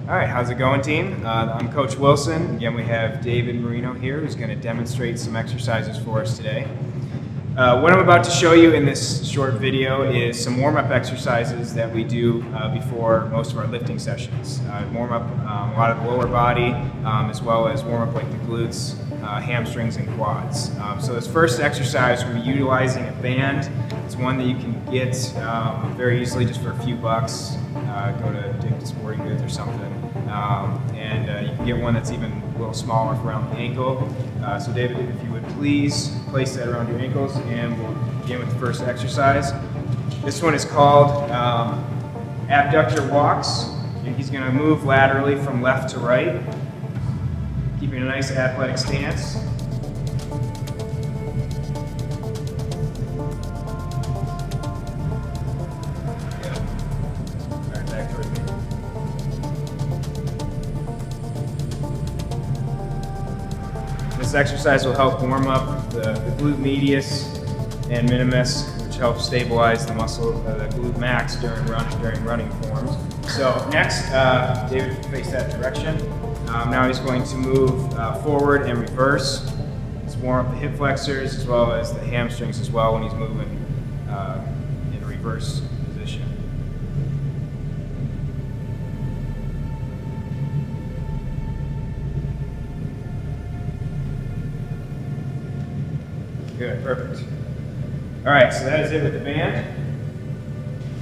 All right, how's it going, team? I'm Coach Wilson. Again, we have David Marino here who's going to demonstrate some exercises for us today. What I'm about to show you in this short video is some warm-up exercises that we do before most of our lifting sessions. Warm up a lot of the lower body, as well as warm up like the glutes, hamstrings, and quads. So this first exercise, we're utilizing a band. It's one that you can get very easily just for a few bucks. Go to Dick's Sporting Goods or something. And you can get one that's even a little smaller for around the ankle. So David, if you would please place that around your ankles, and we'll begin with the first exercise. This one is called Abductor walks, and he's going to move laterally from left to right, keeping a nice athletic stance. This exercise will help warm up the glute medius and minimus, which helps stabilize the muscle, the glute max during running forms. So next, David face that direction. Now he's going to move forward and reverse. Let's warm up the hip flexors as well as the hamstrings as well when he's moving in a reverse position. Good, perfect. All right, so that is it with the band.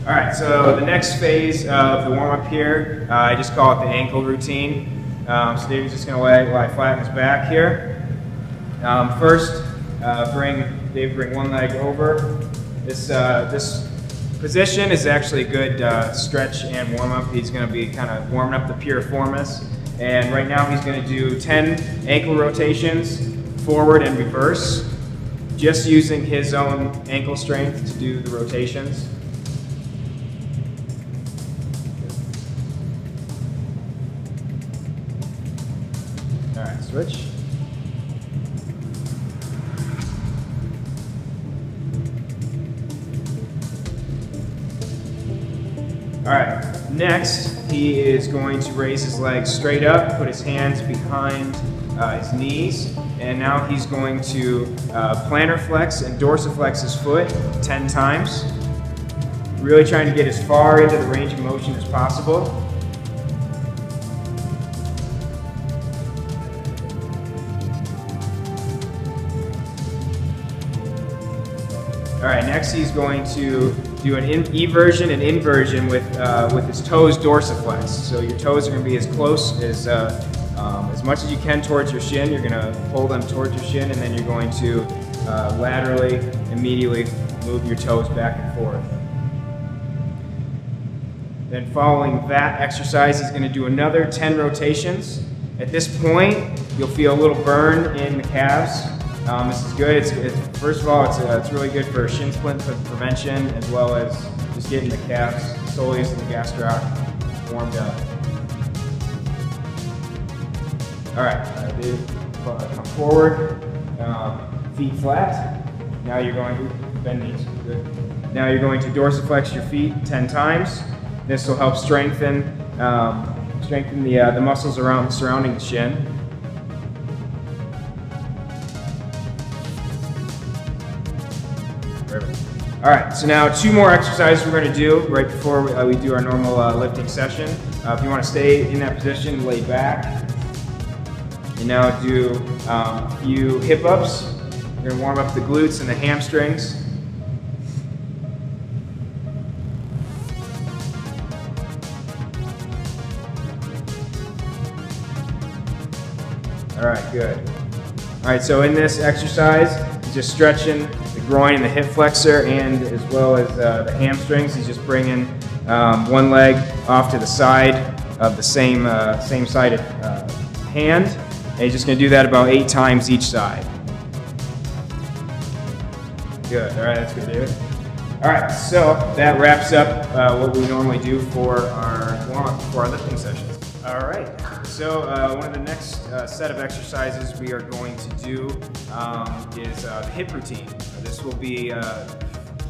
All right, so the next phase of the warm-up here, I just call it the ankle routine. So David's just going to lie flat on his back here. First, bring one leg over. This position is actually a good stretch and warm-up. He's going to be kind of warming up the piriformis. And right now he's going to do 10 ankle rotations, forward and reverse, just using his own ankle strength to do the rotations. All right, switch. All right, next he is going to raise his legs straight up, put his hands behind his knees, and now he's going to plantar flex and dorsiflex his foot 10 times. Really trying to get as far into the range of motion as possible. All right, next he's going to do an eversion and inversion with his toes dorsiflexed. So your toes are going to be as close as much as you can towards your shin. You're going to pull them towards your shin, and then you're going to laterally, immediately move your toes back and forth. Then following that exercise, he's going to do another 10 rotations. At this point, you'll feel a little burn in the calves. This is good. First of all, it's really good for shin splint prevention, as well as just getting the calves, soleus and the gastroc warmed up. All right, come forward, feet flat. Now you're going to bend knees. Good. Now you're going to dorsiflex your feet 10 times. This will help strengthen the muscles surrounding the shin. Perfect. All right, so now 2 more exercises we're going to do right before we do our normal lifting session. If you want to stay in that position, lay back. And now do a few hip ups. We're going to warm up the glutes and the hamstrings. All right, good. All right, so in this exercise, he's just stretching the groin and the hip flexor, and as well as the hamstrings. He's just bringing one leg off to the side of the same-sided hand. And he's just going to do that about 8 times each side. Good. All right, that's good, David. All right, so that wraps up what we normally do for our warm-up before our lifting sessions. All right. So one of the next set of exercises we are going to do is the hip routine. This will be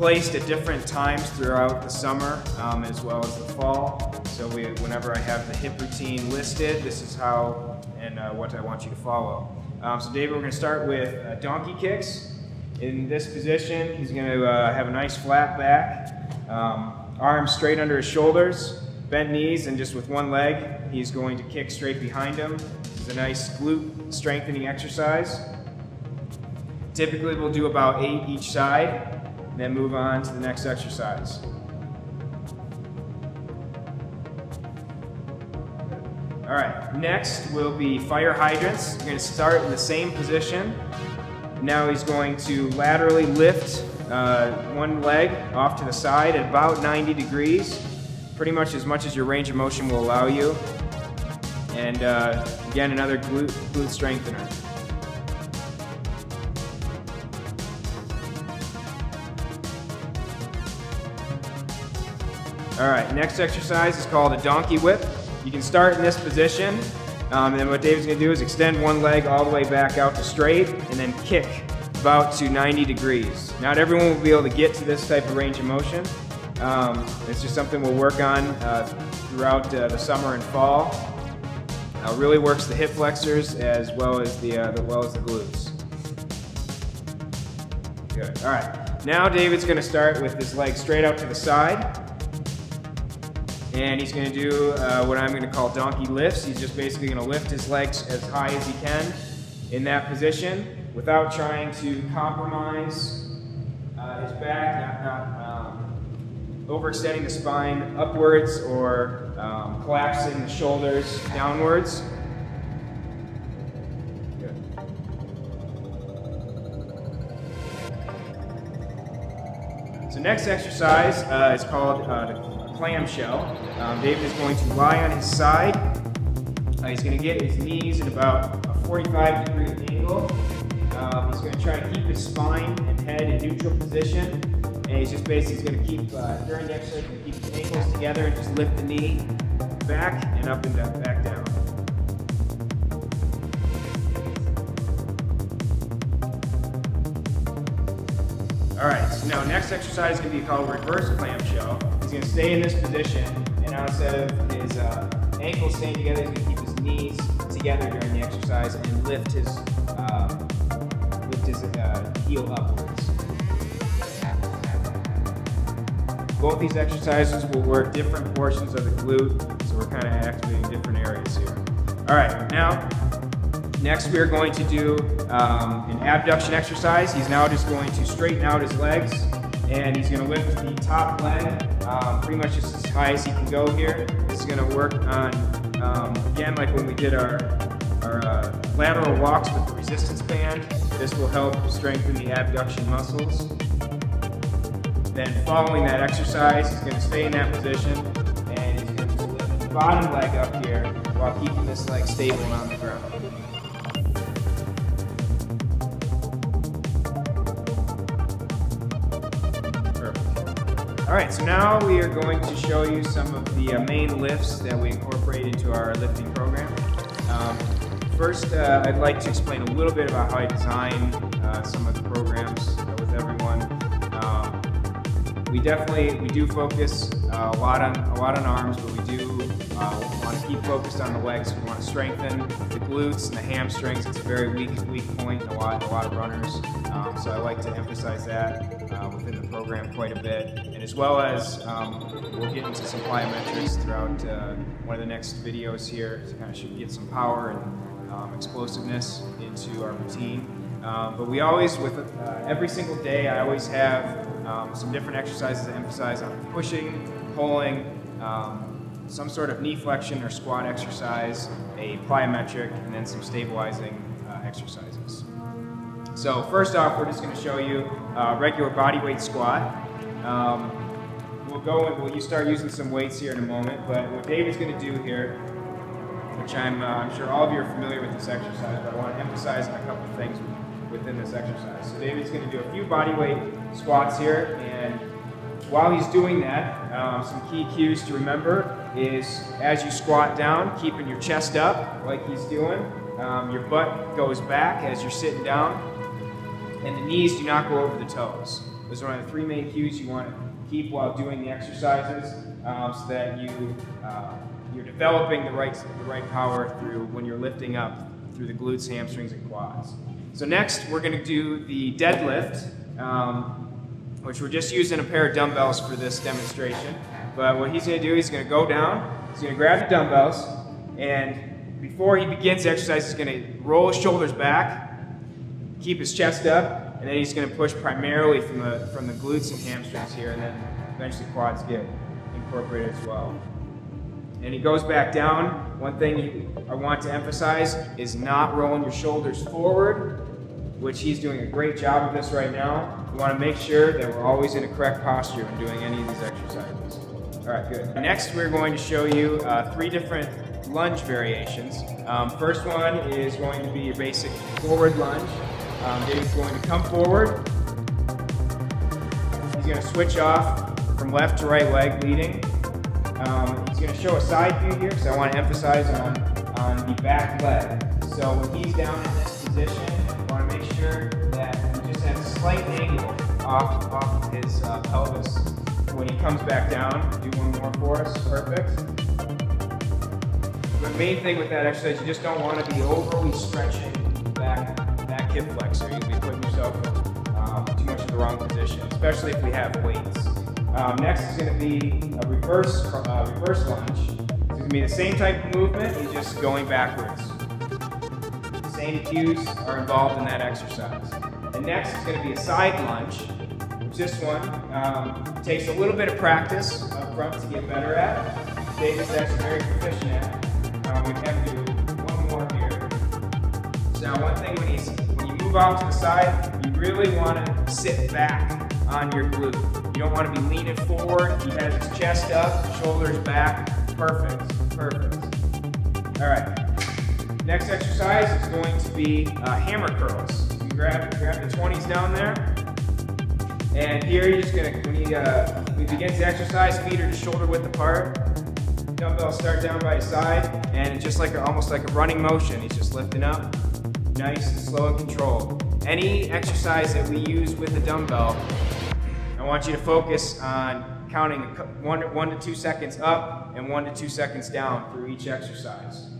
placed at different times throughout the summer as well as the fall. So whenever I have the hip routine listed, this is how and what I want you to follow. So David, we're going to start with donkey kicks. In this position, he's going to have a nice flat back, arms straight under his shoulders, bent knees, and just with one leg, he's going to kick straight behind him. It's a nice glute strengthening exercise. Typically, we'll do about 8 each side, then move on to the next exercise. All right, next will be fire hydrants. We're going to start in the same position. Now he's going to laterally lift one leg off to the side at about 90 degrees, pretty much as your range of motion will allow you. And again, another glute strengthener. All right, next exercise is called a donkey whip. You can start in this position, and then what David's going to do is extend one leg all the way back out to straight, and then kick about to 90 degrees. Not everyone will be able to get to this type of range of motion. It's just something we'll work on throughout the summer and fall. Really works the hip flexors as well as the glutes. Good. All right. Now David's going to start with his leg straight out to the side. And he's going to do what I'm going to call donkey lifts. He's just basically going to lift his legs as high as he can in that position without trying to compromise his back, not overextending the spine upwards or collapsing the shoulders downwards. Good. So next exercise is called clamshell. David is going to lie on his side. He's going to get his knees at about a 45-degree angle. He's going to try to keep his spine and head in neutral position. And he's just basically going to keep, during the exercise, going to keep his ankles together and just lift the knee back and up and down, back down. All right, so now next exercise is going to be called reverse clamshell. He's going to stay in this position, and now instead of his ankles staying together, he's going to keep his knees together during the exercise and lift his heel upwards. Both these exercises will work different portions of the glute, so we're kind of activating different areas here. All right, now next we are going to do an abduction exercise. He's now just going to straighten out his legs, and he's going to lift the top leg pretty much just as high as he can go here. This is going to work on, again, like when we did our lateral walks with the resistance band. This will help strengthen the abduction muscles. Then following that exercise, he's going to stay in that position, and he's going to lift the bottom leg up here while keeping this leg stable on the ground. All right, so now we are going to show you some of the main lifts that we incorporate into our lifting program. First, I'd like to explain a little bit about how I design some of the programs with everyone. We do focus a lot on arms, but we do want to keep focused on the legs. We want to strengthen the glutes and the hamstrings. It's a very weak point in a lot of runners. So I like to emphasize that within the program quite a bit. And as well as we'll get into some plyometrics throughout one of the next videos here to kind of get some power and explosiveness into our routine. But we always, with every single day, I always have some different exercises that emphasize on pushing, pulling, some sort of knee flexion or squat exercise, a plyometric, and then some stabilizing exercises. So first off, we're just going to show you regular body weight squat. We'll start using some weights here in a moment, but what David's going to do here, which I'm sure all of you are familiar with this exercise, but I want to emphasize on a couple of things within this exercise. So David's going to do a few body weight squats here, and while he's doing that, some key cues to remember is as you squat down, keeping your chest up like he's doing, your butt goes back as you're sitting down, and the knees do not go over the toes. Those are one of the three main cues you want to keep while doing the exercises, so that you're developing the right power through when you're lifting up through the glutes, hamstrings, and quads. So next, we're going to do the deadlift, which we're just using a pair of dumbbells for this demonstration. But what he's going to do, he's going to go down, he's going to grab the dumbbells, and before he begins the exercise, he's going to roll his shoulders back, keep his chest up, and then he's going to push primarily from the glutes and hamstrings here, and then eventually quads get incorporated as well. And he goes back down. One thing I want to emphasize is not rolling your shoulders forward, which he's doing a great job of this right now. We want to make sure that we're always in a correct posture when doing any of these exercises. All right, good. Next, we're going to show you 3 different lunge variations. First one is going to be your basic forward lunge. David's going to come forward. He's going to switch off from left to right leg leading. He's going to show a side view here because I want to emphasize on the back leg. So when he's down in this position, I want to make sure that he just has a slight angle off his pelvis. When he comes back down, do one more for us. Perfect. The main thing with that exercise, you just don't want to be overly stretching back hip flexor. You'll be putting yourself too much in the wrong position, especially if we have weights. Next is going to be a reverse lunge. It's going to be the same type of movement, you're just going backwards. Same cues are involved in that exercise. And next is going to be a side lunge, which this one takes a little bit of practice up front to get better at. David's actually very proficient at. We have to do one more here. So now one thing, when you move off to the side, you really want to sit back on your glute. You don't want to be leaning forward. He has his chest up, shoulders back. Perfect. All right. Next exercise is going to be hammer curls. So you grab the 20s down there. And here you're just going to, when he begins the exercise, feet are just shoulder width apart. Dumbbells start down by his side, and it's just almost like a running motion. He's just lifting up, nice and slow and controlled. Any exercise that we use with a dumbbell, I want you to focus on counting 1 to 2 seconds up and 1 to 2 seconds down through each exercise.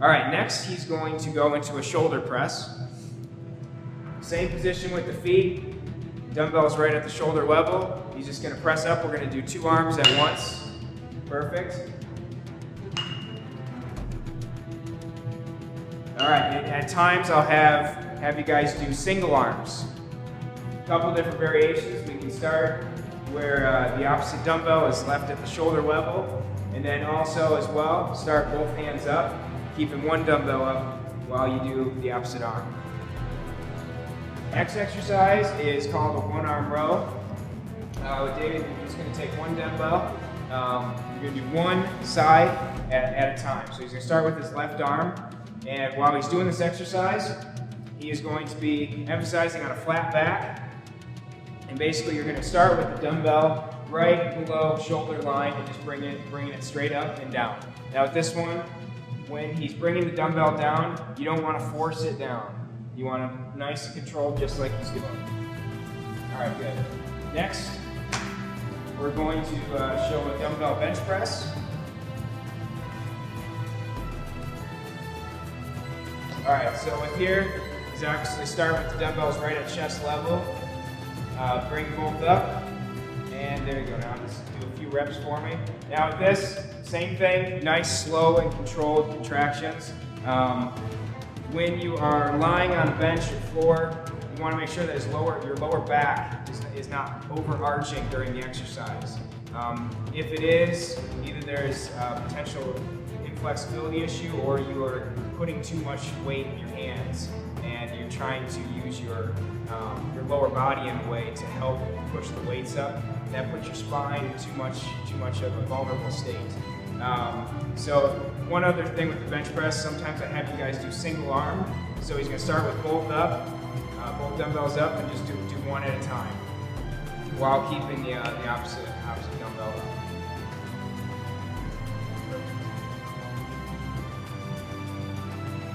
All right, next he's going to go into a shoulder press. Same position with the feet. Dumbbells right at the shoulder level. He's just going to press up. We're going to do 2 arms at once. Perfect. All right, at times I'll have you guys do single arms. A couple different variations. We can start where the opposite dumbbell is left at the shoulder level, and then also as well, start both hands up, keeping one dumbbell up while you do the opposite arm. Next exercise is called a 1-arm row. With David, you're just going to take one dumbbell. You're going to do one side at a time. So he's going to start with his left arm, and while he's doing this exercise, he is going to be emphasizing on a flat back. And basically, you're going to start with the dumbbell right below shoulder line and just bringing it straight up and down. Now with this one, when he's bringing the dumbbell down, you don't want to force it down. You want it nice and controlled, just like he's doing. All right, good. Next, we're going to show a dumbbell bench press. All right, so with here, is actually start with the dumbbells right at chest level. Bring both up, and there you go. Now just do a few reps for me. Now with this, same thing, nice, slow, and controlled contractions. When you are lying on a bench or floor, you want to make sure that your lower back is not overarching during the exercise. If it is, either there's a potential inflexibility issue or you are putting too much weight in your hands and you're trying to use your lower body in a way to help push the weights up. That puts your spine in too much of a vulnerable state. So one other thing with the bench press, sometimes I have you guys do single arm. So he's going to start with both dumbbells up, and just do one at a time while keeping the opposite dumbbell up.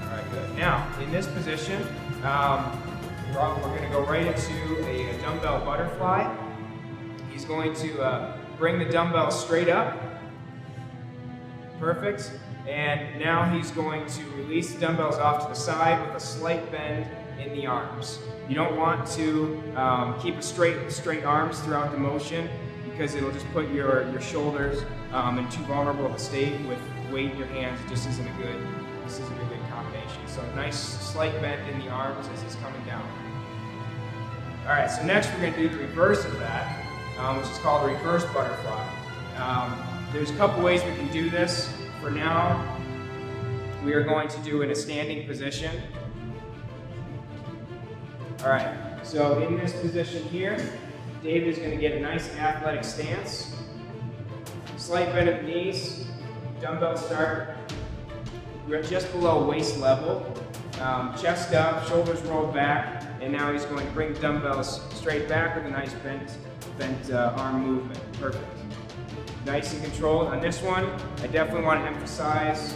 All right, good. Now in this position, We're going to go right into a dumbbell butterfly. He's going to bring the dumbbell straight up. Perfect. And now he's going to release the dumbbells off to the side with a slight bend in the arms. You don't want to keep a straight arms throughout the motion, because it'll just put your shoulders in too vulnerable of a state with weight in your hands. It just isn't a good combination. So nice slight bend in the arms as he's coming down. All right, so next we're going to do the reverse of that, which is called a reverse butterfly. There's a couple ways we can do this. For now, we are going to do it in a standing position. All right, so in this position here, David is going to get a nice athletic stance. Slight bend at the knees, dumbbells start just below waist level, chest up, shoulders rolled back, and now he's going to bring the dumbbells straight back with a nice bent arm movement. Perfect. Nice and controlled. On this one, I definitely want to emphasize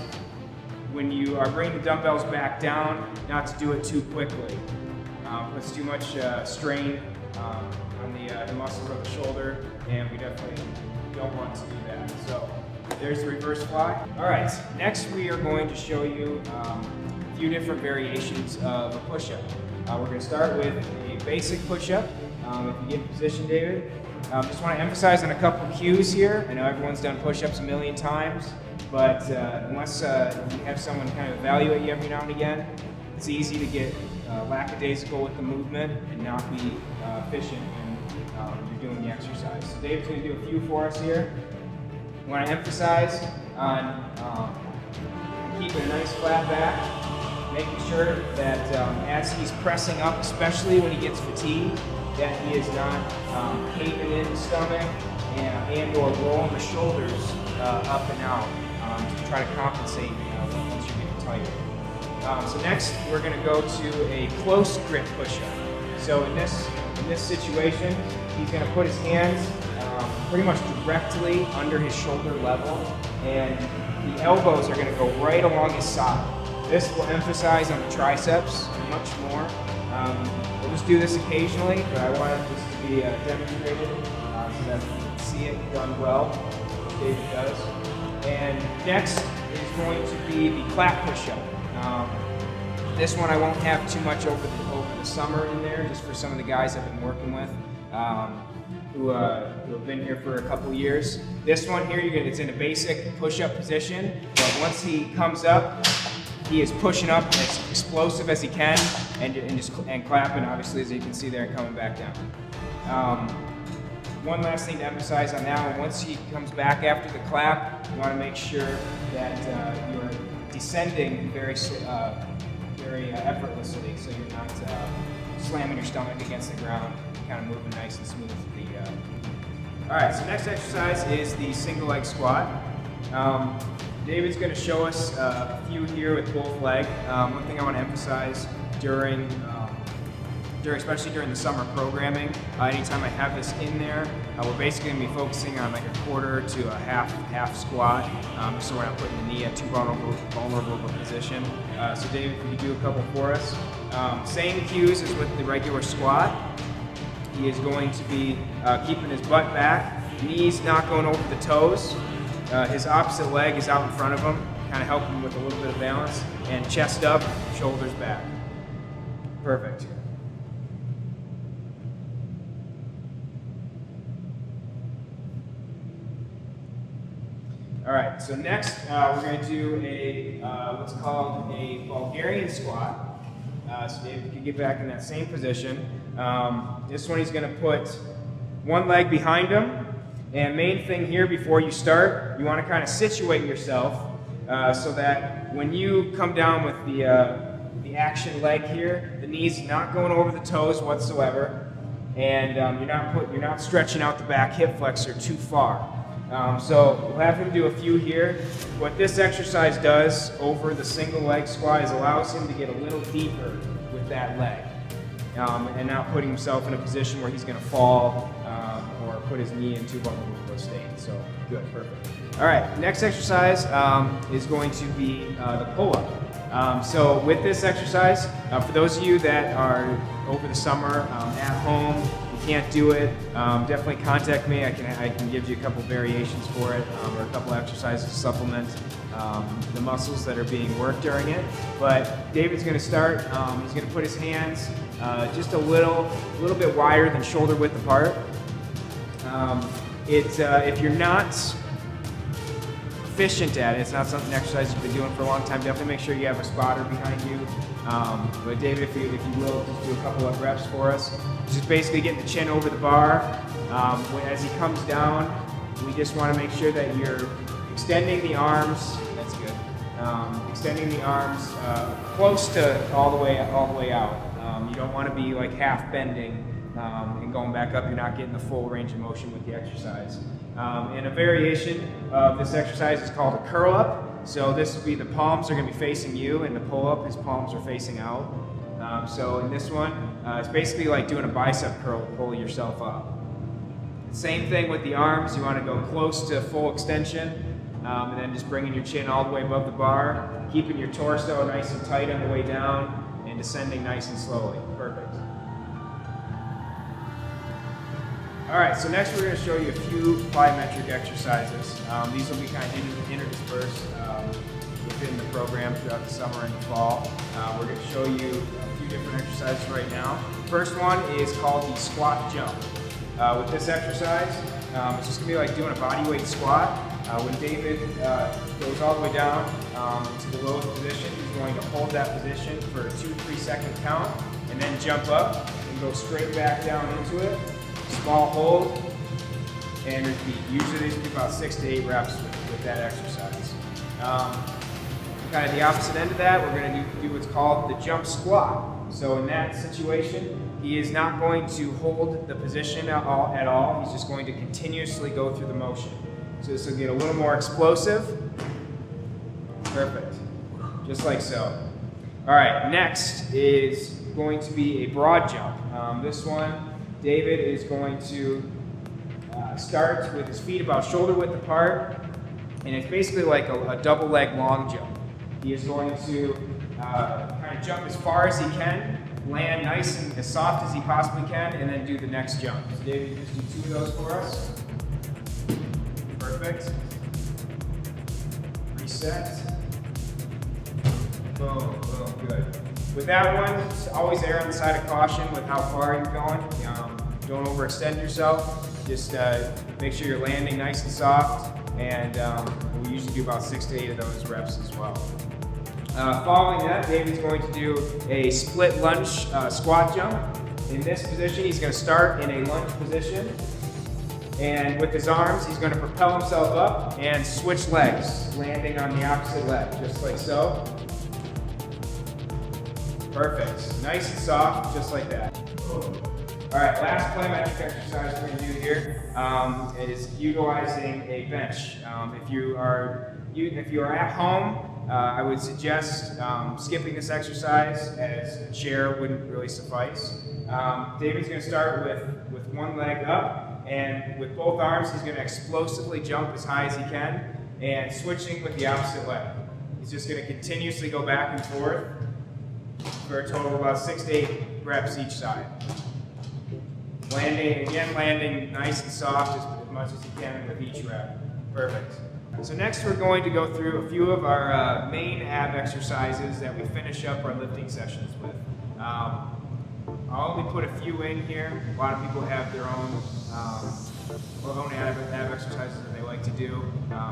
when you are bringing the dumbbells back down, not to do it too quickly. Puts too much strain on the muscles of the shoulder, and we definitely don't want to do that. So there's the reverse fly. All right, next we are going to show you a few different variations of a push-up. We're going to start with a basic push-up. If you get in position, David. Just want to emphasize on a couple cues here. I know everyone's done push-ups a million times, but unless you have someone kind of evaluate you every now and again, it's easy to get lackadaisical with the movement and not be efficient when you're doing the exercise. So Dave's going to do a few for us here. I want to emphasize on keeping a nice flat back, making sure that as he's pressing up, especially when he gets fatigued, that he is not caving in the stomach and or rolling the shoulders up and out to try to compensate once you're getting tighter. So next, we're going to go to a close grip push-up. So in this situation, he's going to put his hands pretty much directly under his shoulder level, and the elbows are going to go right along his side. This will emphasize on the triceps much more. We'll just do this occasionally, but I wanted this to be demonstrated so that you can see it done well, as David does. And next is going to be the clap push-up. This one I won't have too much over the summer in there, just for some of the guys I've been working with who have been here for a couple years. This one here, it's in a basic push-up position, but once he comes up, he is pushing up as explosive as he can and clapping, obviously, as you can see there, coming back down. One last thing to emphasize on that one, once he comes back after the clap, you want to make sure that you're descending very effortlessly, so you're not slamming your stomach against the ground, kind of moving nice and smooth. All right, so next exercise is the single leg squat. David's going to show us a few here with both legs. One thing I want to emphasize especially during the summer programming, anytime I have this in there, we're basically going to be focusing on like a quarter to a half squat, so we're not putting the knee at too vulnerable of a position. So David, if you do a couple for us. Same cues as with the regular squat. He is going to be keeping his butt back, knees not going over the toes. His opposite leg is out in front of him, kind of helping him with a little bit of balance, and chest up, shoulders back. Perfect. All right, so next we're going to do a what's called a Bulgarian squat. So David can get back in that same position. This one he's going to put one leg behind him. And main thing here before you start, you want to kind of situate yourself so that when you come down with the action leg here, the knees not going over the toes whatsoever, and you're not stretching out the back hip flexor too far. So we'll have him do a few here. What this exercise does over the single leg squat is allows him to get a little deeper with that leg, and not putting himself in a position where he's going to fall or put his knee into a vulnerable state. So good, perfect. All right, next exercise is going to be the pull-up. So with this exercise, for those of you that are over the summer at home, you can't do it, definitely contact me. I can give you a couple variations for it, or a couple exercises to supplement the muscles that are being worked during it. But David's going to start. He's going to put his hands just a little bit wider than shoulder width apart. If you're not proficient at it, it's not something exercise you've been doing for a long time, definitely make sure you have a spotter behind you. But David, if you will, just do a couple of reps for us. Just basically getting the chin over the bar. As he comes down, we just want to make sure that you're extending the arms. That's good. Extending the arms close to all the way out. You don't want to be like half bending and going back up. You're not getting the full range of motion with the exercise. And a variation of this exercise is called a curl up. So this would be the palms are going to be facing you, and the pull up, his palms are facing out. So in this one, it's basically like doing a bicep curl to pull yourself up. Same thing with the arms. You want to go close to full extension, and then just bringing your chin all the way above the bar, keeping your torso nice and tight on the way down, and descending nice and slowly. Perfect. All right, so next we're going to show you a few plyometric exercises. These will be kind of interdispersed within the program throughout the summer and the fall. We're going to show you a few different exercises right now. First one is called the squat jump. With this exercise, it's just going to be like doing a body weight squat. When David goes all the way down to the lowest position, he's going to hold that position for a 2-3 second count, and then jump up and go straight back down into it. Small hold, and repeat. Usually these will be about 6 to 8 reps with that exercise. Kind of the opposite end of that, we're going to do what's called the jump squat. So in that situation, he is not going to hold the position at all. He's just going to continuously go through the motion. So this will get a little more explosive. Perfect. Just like so. All right, next is going to be a broad jump. This one, David is going to start with his feet about shoulder width apart, and it's basically like a double leg long jump. He is going to kind of jump as far as he can, land nice and as soft as he possibly can, and then do the next jump. So David, you just do 2 of those for us. Perfect. Reset. Boom, boom, good. With that one, just always err on the side of caution with how far you're going. Don't overextend yourself. Just make sure you're landing nice and soft, and we usually do about 6 to 8 of those reps as well. Following that, David's going to do a split lunge squat jump. In this position, he's going to start in a lunge position, and with his arms, he's going to propel himself up and switch legs, landing on the opposite leg, just like so. Perfect. Nice and soft, just like that. All right, last plyometric exercise we're going to do here is utilizing a bench. If you are at home, I would suggest skipping this exercise, as a chair wouldn't really suffice. David's going to start with one leg up, and with both arms, he's going to explosively jump as high as he can, and switching with the opposite leg. He's just going to continuously go back and forth for a total of about 6 to 8 reps each side. Landing nice and soft as much as you can with each rep. Perfect. So next we're going to go through a few of our main ab exercises that we finish up our lifting sessions with. I'll only put a few in here. A lot of people have their own ab exercises that they like to do.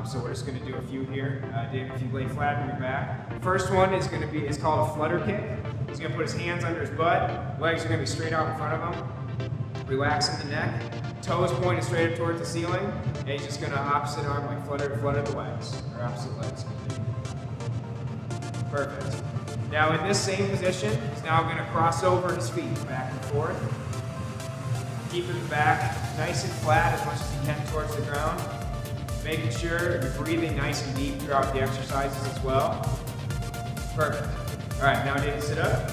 So we're just going to do a few here. David, if you lay flat on your back. First one is called a flutter kick. He's going to put his hands under his butt. Legs are going to be straight out in front of him. Relaxing the neck. Toes pointed straight up towards the ceiling. And he's just going to opposite arm like flutter the legs. Or opposite legs. Perfect. Now in this same position, he's now going to cross over his feet back and forth. Keeping the back nice and flat as much as you can towards the ground. Making sure you're breathing nice and deep throughout the exercises as well. Perfect. All right, now David, sit up.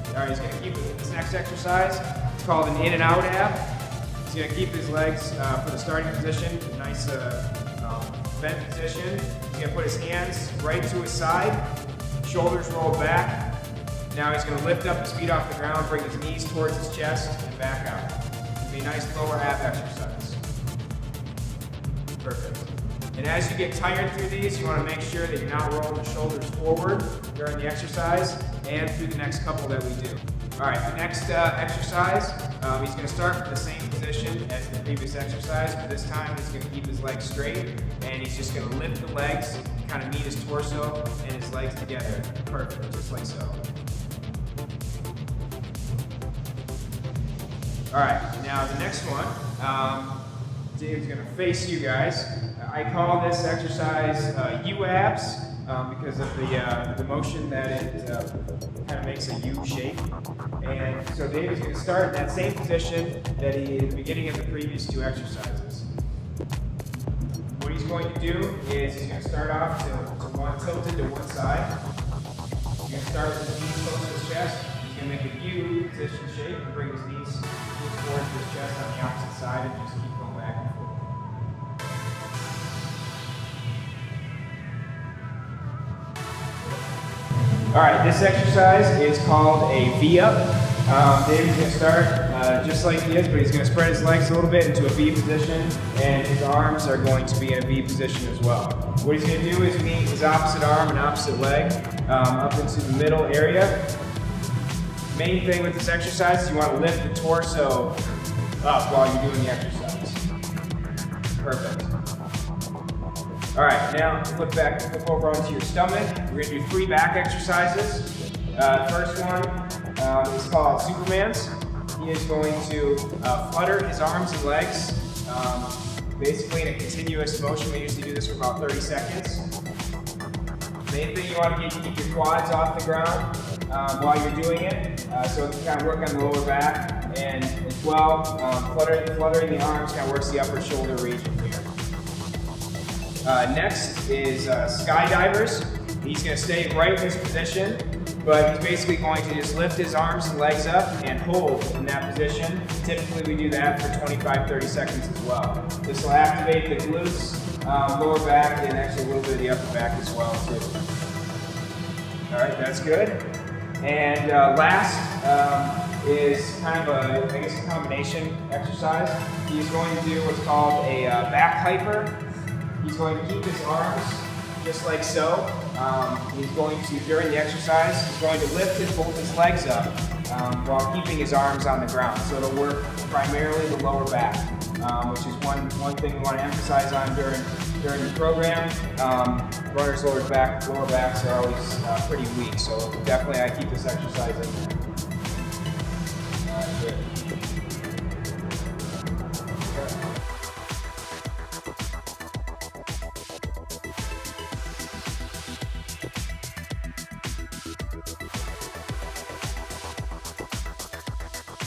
All right, he's going to keep this next exercise. It's called an in and out ab. He's going to keep his legs for the starting position nice bent position. He's going to put his hands right to his side, shoulders rolled back. Now he's going to lift up his feet off the ground, bring his knees towards his chest, and back out. It'll be a nice lower ab exercise. Perfect. And as you get tired through these, you want to make sure that you're not rolling the shoulders forward during the exercise and through the next couple that we do. All right, the next exercise, he's going to start with the same position as the previous exercise, but this time he's going to keep his legs straight, and he's just going to lift the legs, kind of meet his torso and his legs together. Perfect, just like so. All right, now the next one, Dave's going to face you guys. I call this exercise U-abs because of the motion that it kind of makes a U shape. And so Dave is going to start in that same position that he did at the beginning of the previous two exercises. What he's going to do is he's going to start off tilted to one side. He's going to start with his knees close to his chest. He's going to make a U position shape and bring his knees towards his chest on the opposite side and just keep going back and forth. All right, this exercise is called a V-up. Dave's going to start just like he is, but he's going to spread his legs a little bit into a V position, and his arms are going to be in a V position as well. What he's going to do is meet his opposite arm and opposite leg up into the middle area. Main thing with this exercise is you want to lift the torso up while you're doing the exercise. Perfect. All right, now flip over onto your stomach. We're going to do 3 back exercises. First one is called Superman's. He is going to flutter his arms and legs, basically in a continuous motion. We usually do this for about 30 seconds. Main thing you want to keep your quads off the ground while you're doing it, so it can kind of work on the lower back, and as well, fluttering the arms kind of works the upper shoulder region here. Next is SkyDivers. He's going to stay right in this position, but he's basically going to just lift his arms and legs up and hold in that position. Typically we do that for 25-30 seconds as well. This will activate the glutes, lower back, and actually a little bit of the upper back as well too. All right, that's good. And last is kind of a combination exercise. He's going to do what's called a back hyper. He's going to keep his arms just like so. He's going to, during the exercise, he's going to lift both his legs up while keeping his arms on the ground. So it'll work primarily the lower back, which is one thing we want to emphasize on during the program. Runners' lower backs are always pretty weak, so definitely I keep this exercise in there.